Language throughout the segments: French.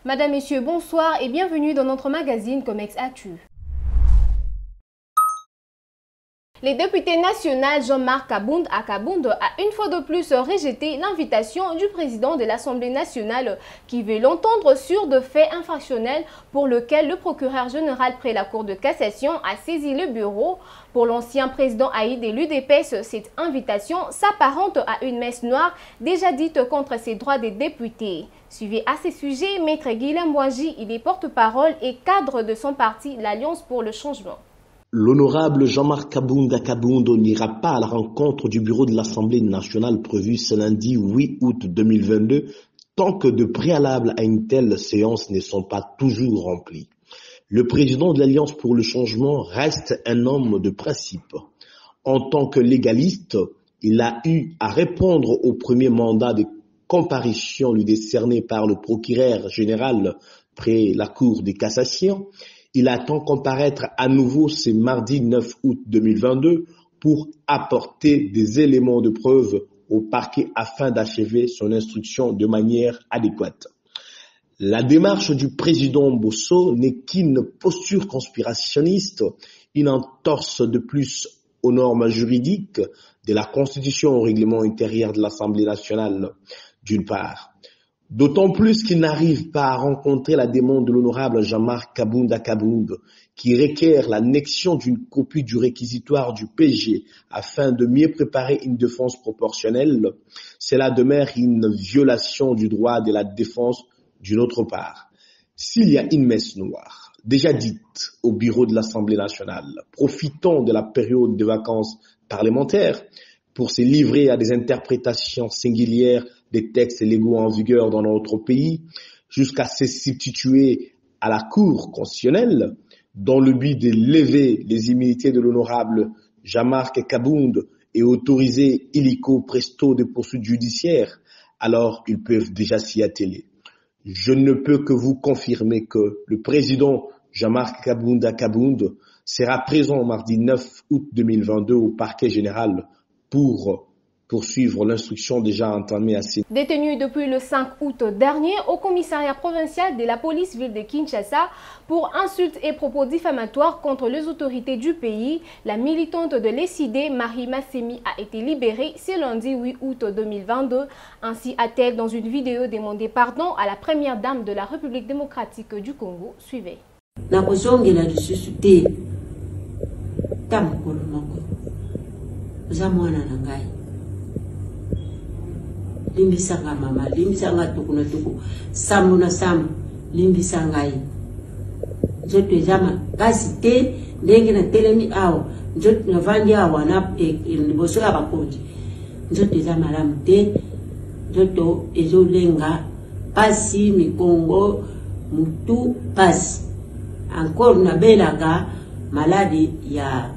Madame, Messieurs, bonsoir et bienvenue dans notre magazine Comex Actu. Le député national Jean-Marc Kabound a une fois de plus rejeté l'invitation du président de l'Assemblée nationale qui veut l'entendre sur de faits infractionnels pour lesquels le procureur général près la Cour de cassation a saisi le bureau. Pour l'ancien président Haïd et l'UDPS, cette invitation s'apparente à une messe noire déjà dite contre ses droits des députés. Suivi à ce sujet, Maître Guillaume Mouaji, il est porte-parole et cadre de son parti, l'Alliance pour le changement. L'honorable Jean-Marc Kabound n'ira pas à la rencontre du bureau de l'Assemblée nationale prévue ce lundi 8 août 2022 tant que de préalables à une telle séance ne sont pas toujours remplis. Le président de l'Alliance pour le changement reste un homme de principe. En tant que légaliste, il a eu à répondre au premier mandat de comparution lui décerné par le procureur général près la Cour de cassation. Il attend comparaître à nouveau ce mardi 9 août 2022 pour apporter des éléments de preuve au parquet afin d'achever son instruction de manière adéquate. La démarche du président Bosso n'est qu'une posture conspirationniste, une entorse de plus aux normes juridiques de la Constitution au règlement intérieur de l'Assemblée nationale, d'une part. D'autant plus qu'il n'arrive pas à rencontrer la demande de l'honorable Jean-Marc Kabound, qui requiert l'annexion d'une copie du réquisitoire du PG afin de mieux préparer une défense proportionnelle. Cela demeure une violation du droit de la défense d'une autre part. S'il y a une messe noire, déjà dite au bureau de l'Assemblée nationale, profitant de la période de vacances parlementaires pour se livrer à des interprétations singulières des textes légaux en vigueur dans notre pays, jusqu'à se substituer à la Cour constitutionnelle, dans le but de lever les immunités de l'honorable Jean-Marc Kabound et autoriser illico presto des poursuites judiciaires, alors ils peuvent déjà s'y atteler. Je ne peux que vous confirmer que le président Jean-Marc Kabound sera présent mardi 9 août 2022 au parquet général pour poursuivre l'instruction déjà entamée à ces... Détenu depuis le 5 août dernier au commissariat provincial de la police ville de Kinshasa pour insultes et propos diffamatoires contre les autorités du pays, la militante de l'ECD, Marie Massemi, a été libérée ce lundi 8 août 2022. Ainsi a-t-elle dans une vidéo demandé pardon à la première dame de la République démocratique du Congo. Suivez. Limbisanga mama, limbisanga tuku na tuku, sambu na sambu, limbisanga yi. Njoto ejama, kasi te, ndenge na telemi awa, njoto na vandi awa na niboso ya bakonji. Njoto ejama lamu te, njoto ejo lenga, pasi, mikongo, mutu, pasi. Encore na belaga, maladi ya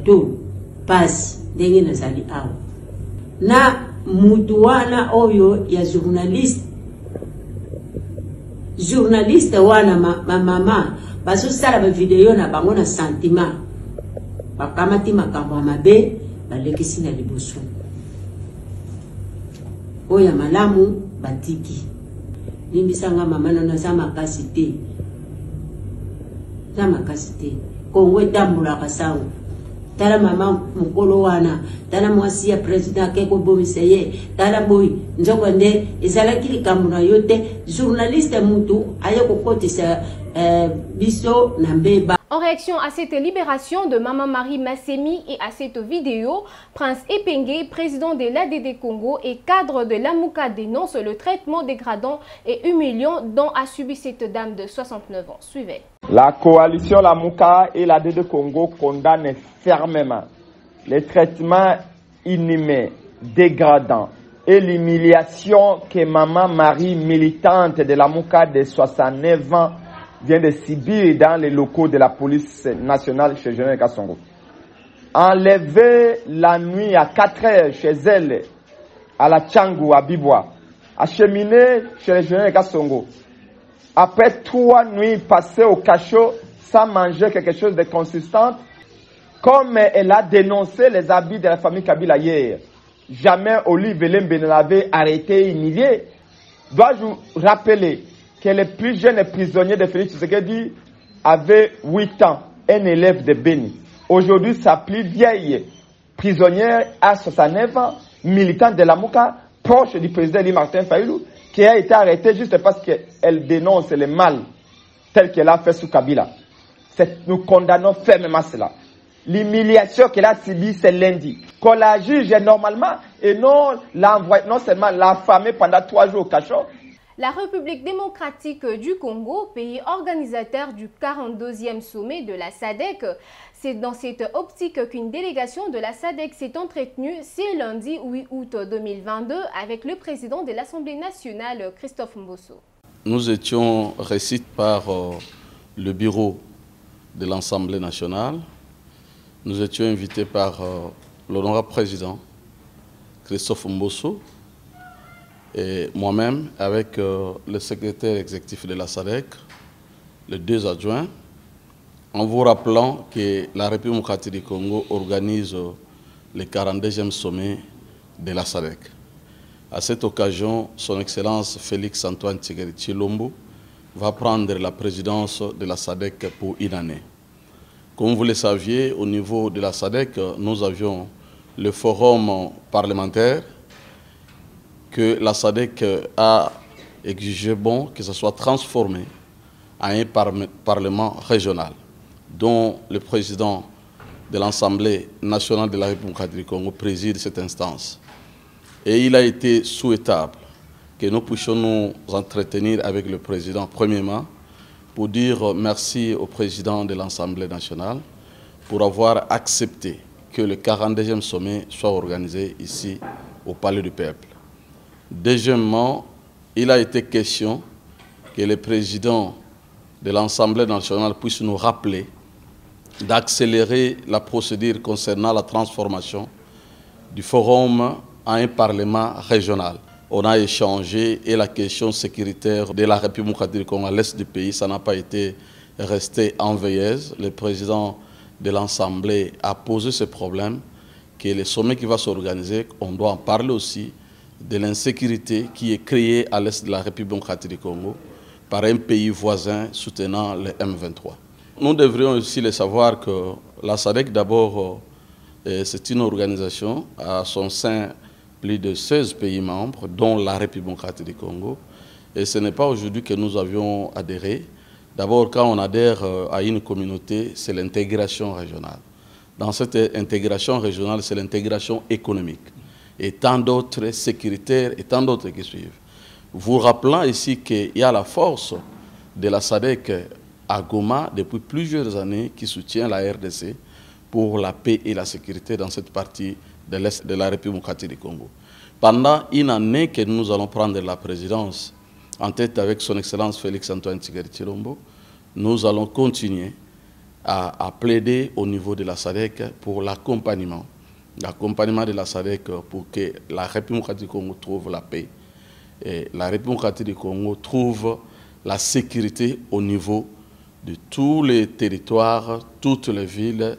to, pasi, ndenge na zali awa. Na mutu wana oyo ya journaliste wana mama baso sala ba video na bango na sentiment bakamati makambo mabe balekisi na liboso oya malamu batiki limbisanga mama na za makasi te Kongo etambula kasango tala mama mukolo wana tala mwasi ya president keko bomiseye tala boy njoko nde ezala kili kamuna yote journaliste mutu ayeko kotisa biso na mbeba. En réaction à cette libération de Maman Marie Massemi et à cette vidéo, Prince Epenge, président de l'ADD Congo et cadre de l'AMUCA, dénonce le traitement dégradant et humiliant dont a subi cette dame de 69 ans. Suivez. La coalition l'AMUCA et l'ADD Congo condamnent fermement les traitements inhumains, dégradants et l'humiliation que Maman Marie, militante de l'AMUCA de 69 ans, vient de subir dans les locaux de la police nationale chez Général Kassongo. Enlevée la nuit à 4 heures chez elle, à la Tchangou, à Bibois, acheminée chez le Général Kassongo. Après 3 nuits passées au cachot sans manger quelque chose de consistant, comme elle a dénoncé les habits de la famille Kabila hier, jamais Olive Lembe ne l'avait arrêté, humilié. Dois-je vous rappeler que le plus jeune prisonnier de Félix Tshisekedi avait 8 ans, un élève de Béni. Aujourd'hui, sa plus vieille prisonnière a 69 ans, militante de la Mouka, proche du président Eli Martin Fayulu, qui a été arrêtée juste parce qu'elle dénonce le mal tel qu'elle a fait sous Kabila. Nous condamnons fermement cela. L'humiliation qu'elle a subie, c'est lundi. Qu'on la juge normalement et non seulement l'affamer pendant 3 jours au cachot. La République démocratique du Congo, pays organisateur du 42e sommet de la SADC, c'est dans cette optique qu'une délégation de la SADC s'est entretenue ce lundi 8 août 2022 avec le président de l'Assemblée nationale, Christophe Mbosso. Nous étions reçus par le bureau de l'Assemblée nationale. Nous étions invités par l'honorable président Christophe Mbosso et moi-même avec le secrétaire exécutif de la SADC, les 2 adjoints, en vous rappelant que la République démocratique du Congo organise le 42e sommet de la SADC. À cette occasion, son Excellence Félix Antoine Tshisekedi Tshilombo va prendre la présidence de la SADC pour une année. Comme vous le saviez, au niveau de la SADC, nous avions le forum parlementaire que la SADC a exigé bon que ce soit transformé en un parlement régional, dont le président de l'Assemblée nationale de la République du Congo préside cette instance. Et il a été souhaitable que nous puissions nous entretenir avec le président, premièrement, pour dire merci au président de l'Assemblée nationale pour avoir accepté que le 42e sommet soit organisé ici au Palais du Peuple. Deuxièmement, il a été question que le président de l'Assemblée nationale puisse nous rappeler d'accélérer la procédure concernant la transformation du forum en un parlement régional. On a échangé et la question sécuritaire de la République démocratique du Congo à l'est du pays, ça n'a pas été resté en veilleuse. Le président de l'Assemblée a posé ce problème, que le sommet qui va s'organiser, on doit en parler aussi de l'insécurité qui est créée à l'est de la République démocratique du Congo par un pays voisin soutenant le M23. Nous devrions aussi le savoir que la SADC, d'abord, c'est une organisation à son sein plus de 16 pays membres, dont la République démocratique du Congo. Et ce n'est pas aujourd'hui que nous avions adhéré. D'abord, quand on adhère à une communauté, c'est l'intégration régionale. Dans cette intégration régionale, c'est l'intégration économique. Et tant d'autres sécuritaires et tant d'autres qui suivent. Vous rappelant ici qu'il y a la force de la SADC à Goma depuis plusieurs années qui soutient la RDC pour la paix et la sécurité dans cette partie de l'Est de la République démocratique du Congo. Pendant une année que nous allons prendre la présidence, en tête avec son Excellence Félix Antoine Tshisekedi Tshilombo, nous allons continuer à plaider au niveau de la SADC pour l'accompagnement de la SADC pour que la République démocratique du Congo trouve la paix et la République démocratique du Congo trouve la sécurité au niveau de tous les territoires, toutes les villes.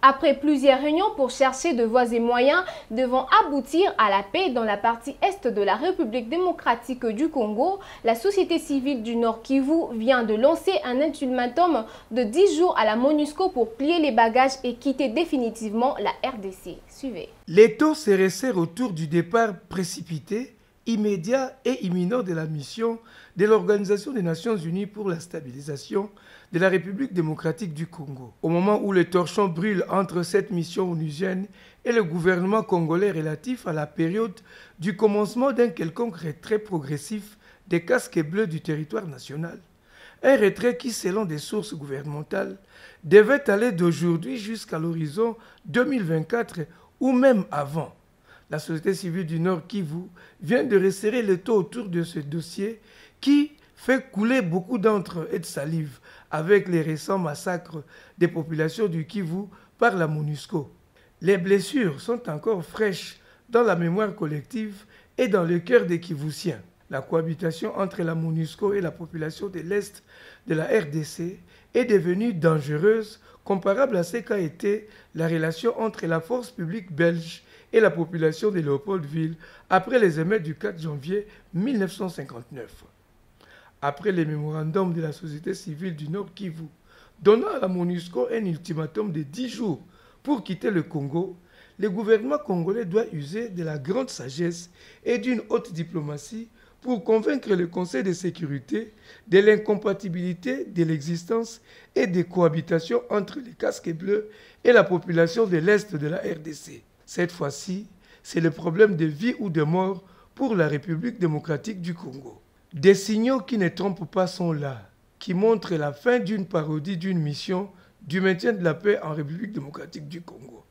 Après plusieurs réunions pour chercher de voies et moyens devant aboutir à la paix dans la partie est de la République démocratique du Congo, la société civile du Nord Kivu vient de lancer un ultimatum de 10 jours à la MONUSCO pour plier les bagages et quitter définitivement la RDC. Suivez. L'étau se resserre autour du départ précipité, immédiat et imminent de la mission de l'Organisation des Nations Unies pour la stabilisation de la République démocratique du Congo. Au moment où le torchon brûle entre cette mission onusienne et le gouvernement congolais relatif à la période du commencement d'un quelconque retrait progressif des casques bleus du territoire national. Un retrait qui, selon des sources gouvernementales, devait aller d'aujourd'hui jusqu'à l'horizon 2024 ou même avant. La société civile du Nord Kivu vient de resserrer le taux autour de ce dossier qui fait couler beaucoup d'encre et de salive avec les récents massacres des populations du Kivu par la MONUSCO. Les blessures sont encore fraîches dans la mémoire collective et dans le cœur des Kivusiens. La cohabitation entre la MONUSCO et la population de l'Est de la RDC est devenue dangereuse, comparable à ce qu'a été la relation entre la force publique belge et la population de Léopoldville après les émeutes du 4 janvier 1959. Après les mémorandums de la société civile du Nord Kivu, donnant à la MONUSCO un ultimatum de 10 jours pour quitter le Congo, le gouvernement congolais doit user de la grande sagesse et d'une haute diplomatie pour convaincre le Conseil de sécurité de l'incompatibilité de l'existence et des cohabitations entre les casques bleus et la population de l'Est de la RDC. Cette fois-ci, c'est le problème de vie ou de mort pour la République démocratique du Congo. Des signaux qui ne trompent pas sont là, qui montrent la fin d'une parodie d'une mission du maintien de la paix en République démocratique du Congo.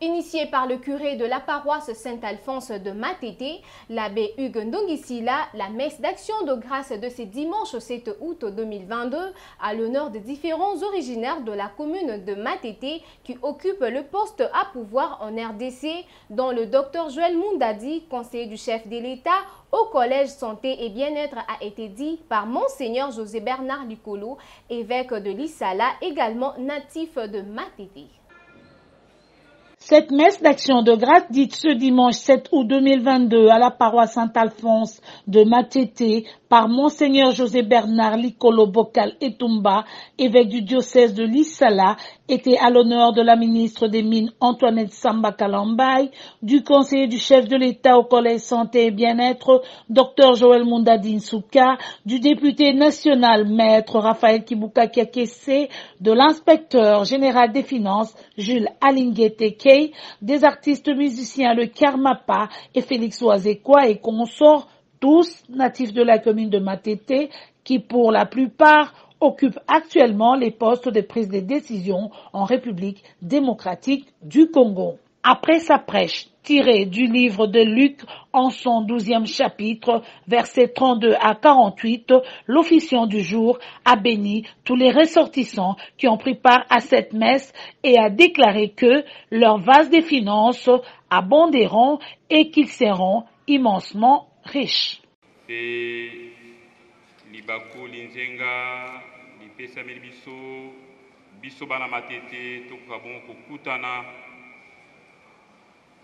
Initié par le curé de la paroisse Saint-Alphonse de Matete, l'abbé Hugues Ndongisila, la messe d'action de grâce de ce dimanche 7 août 2022 à l'honneur des différents originaires de la commune de Matete qui occupent le poste à pouvoir en RDC, dont le docteur Joël Mundadi, conseiller du chef de l'État au Collège Santé et Bien-être, a été dit par Monseigneur José Bernard Likolo, évêque de Lissala, également natif de Matete. Cette messe d'action de grâce dite ce dimanche 7 août 2022 à la paroisse Saint-Alphonse de Matete par Monseigneur José Bernard Likolo Bokal Etumba, évêque du diocèse de Lissala, était à l'honneur de la ministre des Mines Antoinette Samba Kalambay, du conseiller du chef de l'État au Collège Santé et Bien-être, Dr Joël Mundadi Nsouka, du député national Maître Raphaël Kibuka Kiakese, de l'inspecteur général des finances Jules Alingete Kei, des artistes musiciens Le Karmapa et Félix Oazekwa et consorts, tous natifs de la commune de Matete, qui pour la plupart occupent actuellement les postes de prise de décision en République démocratique du Congo. Après sa prêche tirée du livre de Luc en son 12e chapitre, versets 32 à 48, l'officiant du jour a béni tous les ressortissants qui ont pris part à cette messe et a déclaré que leurs vases des finances abonderont et qu'ils seront immensement riches. Libaku linzenga lipesa biso bana Matete tokabon kokutana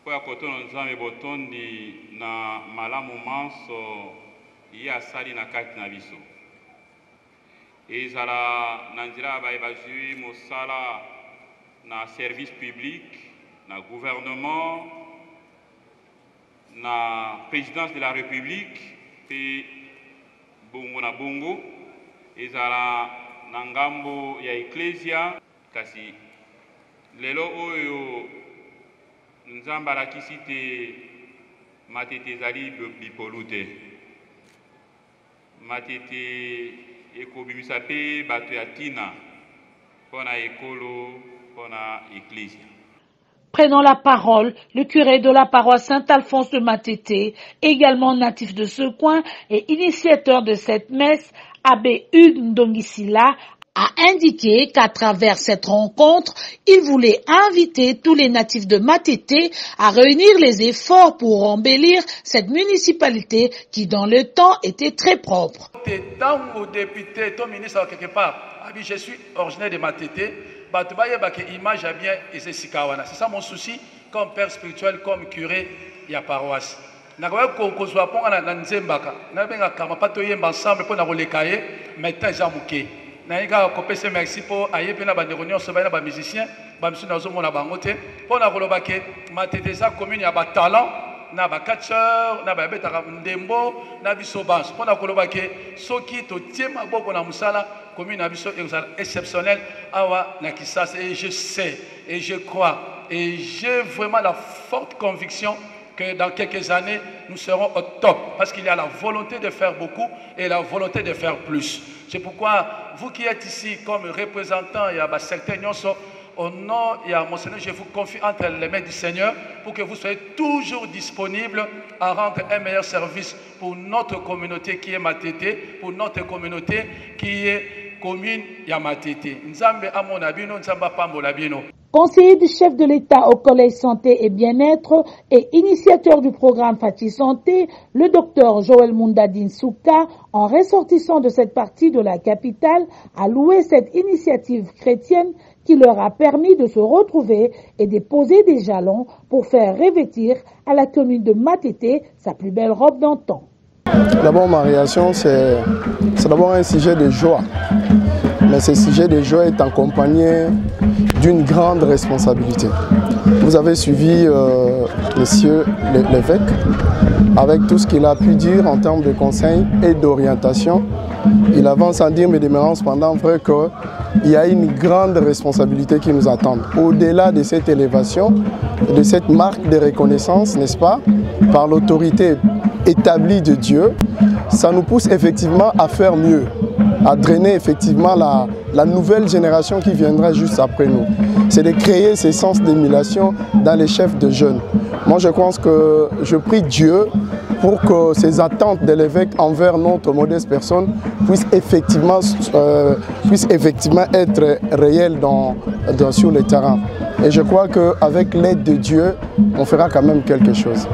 po ya kotono nzambe botondi na malamu manso ye asali na kati na biso ezala na nzela bazwi mosala na service public na gouvernement na présidence de la République pe bongo na bongo ezala na ngambo ya Ecclesia kasi lelo oyo nzamba alakisi te Matete ezali bipolu te. Matete ekobimisa pe bato ya ntina mpona ekolo mpona Ecclesia. Prenant la parole, le curé de la paroisse Saint-Alphonse de Matete, également natif de ce coin et initiateur de cette messe, abbé Hugues Ndongisila, a indiqué qu'à travers cette rencontre, il voulait inviter tous les natifs de Matete à réunir les efforts pour embellir cette municipalité qui, dans le temps, était très propre. Tant député, ton ministre quelque part, je suis originaire de Matete. Image a bien et c'est ça mon souci comme père spirituel, comme curé et à paroisse. Ensemble pour merci pour aïe pena banderonion se baina ba musicien ba monsieur nazo mona bangote pour na kolobake Matete za commune ya ba talent na ba catcheur na ba betaka ndembo na biso banse pour na kolobake soki to tiema boko na musala commune na biso exceptionnel awa na Kisasa et je sais et je crois et j'ai vraiment la forte conviction que dans quelques années, nous serons au top. Parce qu'il y a la volonté de faire beaucoup et la volonté de faire plus. C'est pourquoi, vous qui êtes ici comme représentants, il y a certains au nom, il y a Monseigneur, je vous confie entre les mains du Seigneur pour que vous soyez toujours disponibles à rendre un meilleur service pour notre communauté qui est Matete, pour notre communauté qui est commune Yamatete. Nzambe amonabino, nzamba pambolabino. Conseiller du chef de l'État au Collège Santé et Bien-être et initiateur du programme Fati Santé, le docteur Joël Mundadi Nsouka, en ressortissant de cette partie de la capitale, a loué cette initiative chrétienne qui leur a permis de se retrouver et de poser des jalons pour faire revêtir à la commune de Matete sa plus belle robe d'antan. D'abord, ma réaction, c'est d'abord un sujet de joie. Mais ce sujet de joie est accompagné d'une grande responsabilité. Vous avez suivi monsieur l'évêque avec tout ce qu'il a pu dire en termes de conseils et d'orientation. Il avance à dire, mais demeurant cependant vrai qu'il y a une grande responsabilité qui nous attend. Au-delà de cette élévation, de cette marque de reconnaissance, n'est-ce pas, par l'autorité établie de Dieu, ça nous pousse effectivement à faire mieux, à drainer effectivement la nouvelle génération qui viendra juste après nous. C'est de créer ces sens d'émulation dans les chefs de jeunes. Moi, je pense que je prie Dieu pour que ces attentes de l'évêque envers notre modeste personne puissent effectivement être réelles sur le terrain. Et je crois qu'avec l'aide de Dieu, on fera quand même quelque chose.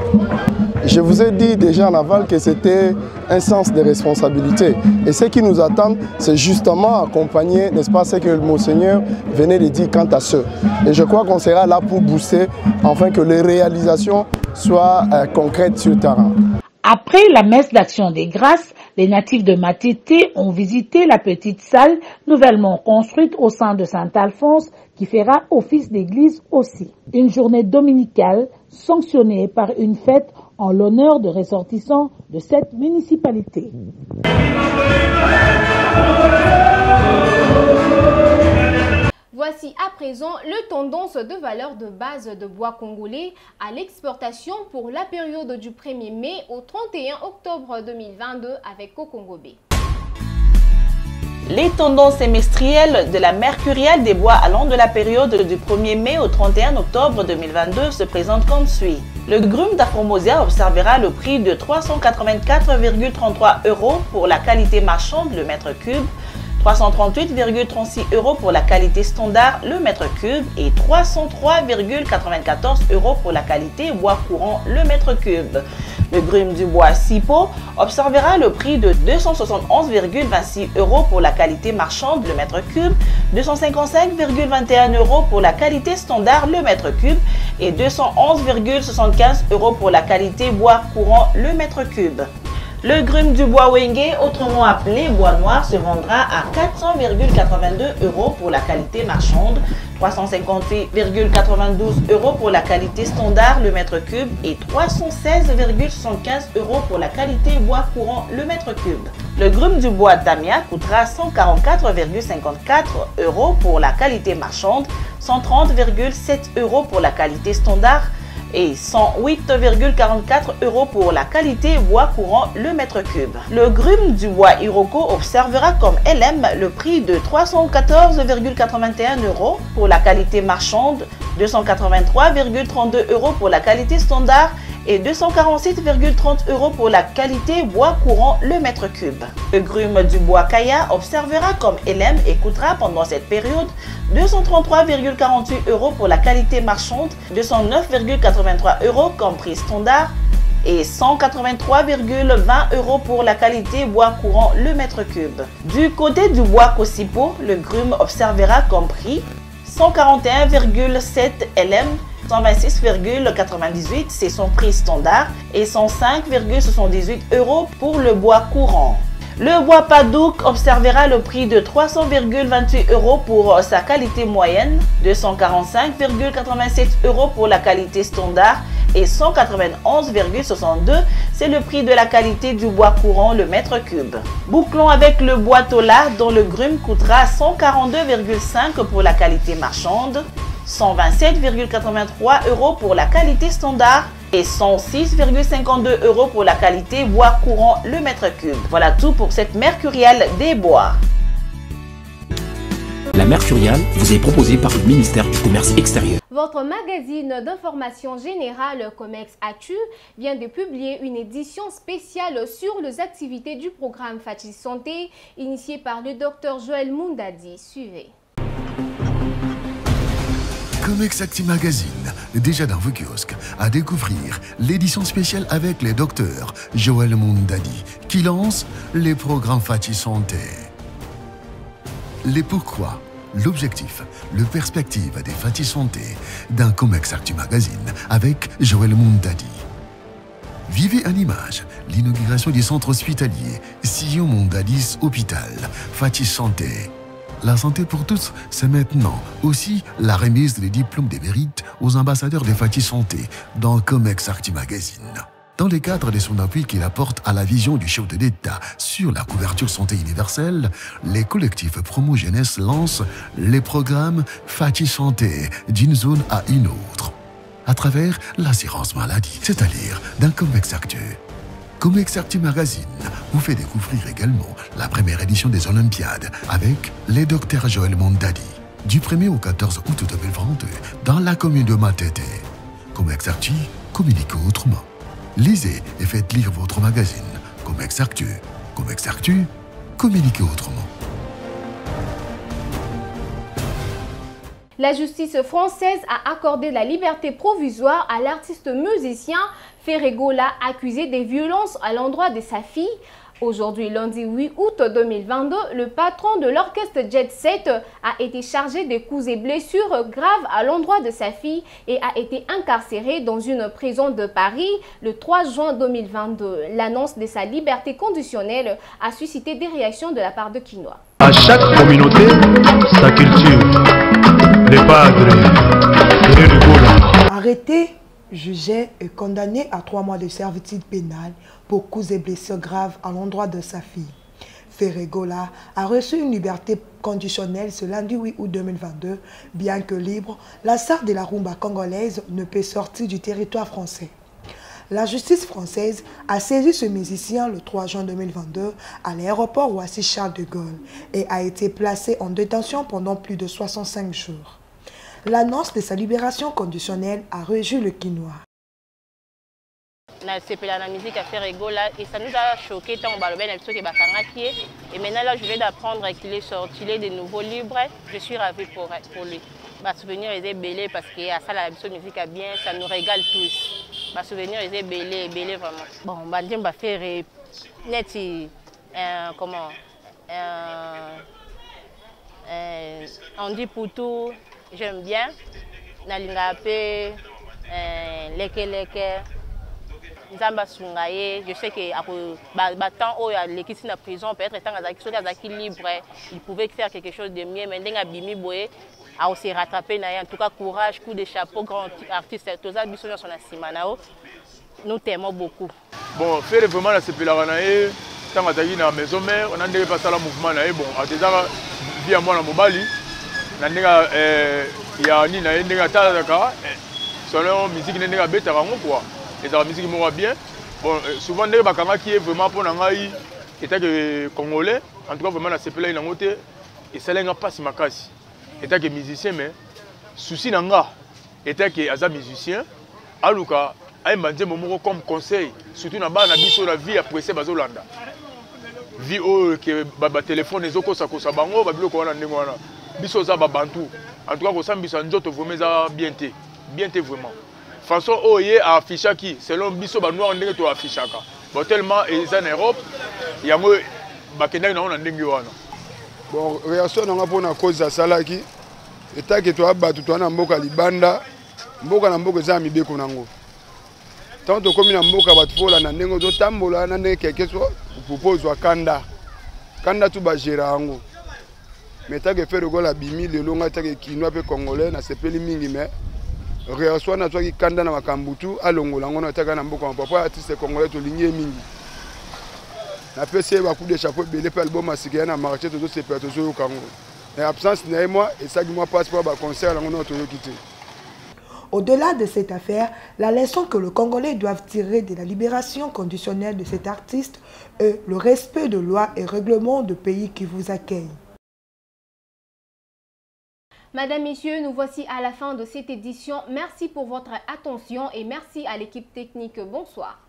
Je vous ai dit déjà en aval que c'était un sens de responsabilité. Et ce qui nous attend, c'est justement accompagner, n'est-ce pas, ce que le Monseigneur venait de dire quant à ceux. Et je crois qu'on sera là pour booster, afin que les réalisations soient concrètes sur le terrain. Après la messe d'action des grâces, les natifs de Matete ont visité la petite salle nouvellement construite au sein de Saint-Alphonse qui fera office d'église aussi. Une journée dominicale sanctionnée par une fête en l'honneur de ressortissants de cette municipalité. Voici à présent le tendance de valeur de base de bois congolais à l'exportation pour la période du 1er mai au 31 octobre 2022 avec Cocongobé. Les tendances semestrielles de la mercuriale des bois allant de la période du 1er mai au 31 octobre 2022 se présentent comme suit. Le grume d'Afromosia observera le prix de 384,33 € pour la qualité marchande le mètre cube, 338,36 € pour la qualité standard le mètre cube et 303,94 € pour la qualité bois courant le mètre cube. Le grume du bois Sipo observera le prix de 271,26 € pour la qualité marchande le mètre cube, 255,21 € pour la qualité standard le mètre cube et 211,75 € pour la qualité bois courant le mètre cube. Le grume du bois Wenge, autrement appelé bois noir, se vendra à 400,82 € pour la qualité marchande, 358,92 € pour la qualité standard le mètre cube et 316,75 € pour la qualité bois courant le mètre cube. Le grume du bois Tamia coûtera 144,54 € pour la qualité marchande, 130,7 € pour la qualité standard et 108,44 € pour la qualité bois courant le mètre cube. Le grume du bois Iroko observera comme LM le prix de 314,81 € pour la qualité marchande, 283,32 € pour la qualité standard et 247,30 € pour la qualité bois courant le mètre cube. Le grume du bois Kaya observera comme LM et coûtera pendant cette période 233,48 € pour la qualité marchande, 209,83 € comme prix standard et 183,20 € pour la qualité bois courant le mètre cube. Du côté du bois Kosipo, le grume observera comme prix 141,7 LM, 126,98 c'est son prix standard et 105,78 € pour le bois courant. Le bois Padouk observera le prix de 300,28 € pour sa qualité moyenne, 245,87 € pour la qualité standard et 191,62 c'est le prix de la qualité du bois courant le mètre cube. Bouclons avec le bois Tola dont le grume coûtera 142,5 pour la qualité marchande, 127,83 € pour la qualité standard et 106,52 € pour la qualité bois courant le mètre cube. Voilà tout pour cette mercuriale des bois. La mercuriale vous est proposée par le ministère du Commerce extérieur. Votre magazine d'information générale Comex Actu vient de publier une édition spéciale sur les activités du programme Fachi Santé initié par le Dr Joël Mundadi. Suivez. Comex Actu Magazine, déjà dans vos kiosques, à découvrir l'édition spéciale avec le docteur Joël Mundadi qui lance les programmes Fachi Santé. Les pourquoi, L'objectif, le perspective des Fatih Santé d'un Comex Actu Magazine avec Joël Mondadi. Vivez en image l'inauguration du centre hospitalier Sion Mondadis Hôpital, Fatih Santé. La santé pour tous, c'est maintenant aussi la remise des diplômes de mérite aux ambassadeurs de Fatih Santé dans Comex Actu Magazine. Dans le cadre de son appui qu'il apporte à la vision du chef de l'État sur la couverture santé universelle, les collectifs Promo Jeunesse lancent les programmes Fatih Santé d'une zone à une autre, à travers l'assurance maladie, c'est-à-dire d'un Comex Actu. Comex Actu Magazine vous fait découvrir également la première édition des Olympiades avec les docteurs Joël Mondadi, du 1er au 14 août 2022 dans la commune de Matete. Comex Actu, communiquez autrement. Lisez et faites lire votre magazine. Comex Actu. Comex Actu, communiquez autrement. La justice française a accordé la liberté provisoire à l'artiste musicien Ferregola, accusé des violences à l'endroit de sa fille. Aujourd'hui, lundi 8 août 2022, le patron de l'orchestre Jet Set a été chargé de coups et blessures graves à l'endroit de sa fille et a été incarcéré dans une prison de Paris le 3 juin 2022. L'annonce de sa liberté conditionnelle a suscité des réactions de la part de Quinoa. À chaque communauté, sa culture. Les padres, arrêté, jugé et condamné à 3 mois de servitude pénale pour coups et blessures graves à l'endroit de sa fille. Ferregola a reçu une liberté conditionnelle ce lundi 8 août 2022. Bien que libre, la star de la rumba congolaise ne peut sortir du territoire français. La justice française a saisi ce musicien le 3 juin 2022 à l'aéroport Roissy-Charles de Gaulle et a été placé en détention pendant plus de 65 jours. L'annonce de sa libération conditionnelle a réjoui le Quinois. C'est la musique à Ferregola et ça nous a choqué tant et maintenant là je viens d'apprendre qu'il est sorti, il est de nouveau libre. Je suis ravie pour lui. Ma souvenir est belé parce que ça la musique a bien, ça nous régale tous. Ma souvenir est belé vraiment. Bon, on va faire comment on dit pour tout, j'aime bien. Nalinga pe leke. Je sais que tant l'équipe de la prison, peut-être étant libre, il pouvait faire quelque chose de mieux. Mais il a aussi rattrapé. En tout cas, courage, coup de chapeau, grand artiste. Nous t'aimons beaucoup. Bon, faire vraiment la CPLA, tant que dans la maison mère, on a déjà passé le mouvement. Bon, à déjà via moi la Mobali, il y a une selon musique n'est bête quoi. Et la musique moi bien. Bon, souvent les bakanga qui est vraiment pour nangai état que congolais, en tout cas vraiment la CPLA il ngote et ça lenga pas si makasi. État que musicien mais souci nanga état que aza musicien aluka ay manje momoko comme conseil surtout na ba na biso la vie après c'est bazolanda. Vie au que ba téléphone ezoko sakosa bango ba biloko wana ndenge wana. Biso za ba bantu. En tout cas ko sambisa njoto vraiment za bien te vraiment. Façon oye a affiché qui selon biso ba noir ndenge to affichaka. Bon tellement et en Europe yango bakenda na ndenge wana. Bon réaction nga pona cause za salaki eta ke to abatu to na mboka libanda na mboka za mibeko nango. Tant to komi na mboka batu fola na ndenge zo tambola na ndenge quelque soit propose wa kanda tu ba gera yango. Mais ta ke faire gola bimi le longa ta ke Quinoa pe congolais na sepeli mingi mais réaction na toi qui kanda na makambutu alongola ngona taka na mboka papa artiste congolais to lignée mingi na pese ba coup de chapeau belé pe album asika na marché to se pe to zo kango mais absence na moi et ça qui moi passe pas ba concert ngona to yo quitter. Au-delà de cette affaire, la leçon que le Congolais doivent tirer de la libération conditionnelle de cet artiste est le respect de lois et règlements de pays qui vous accueillent. Madame, Messieurs, nous voici à la fin de cette édition. Merci pour votre attention et merci à l'équipe technique. Bonsoir.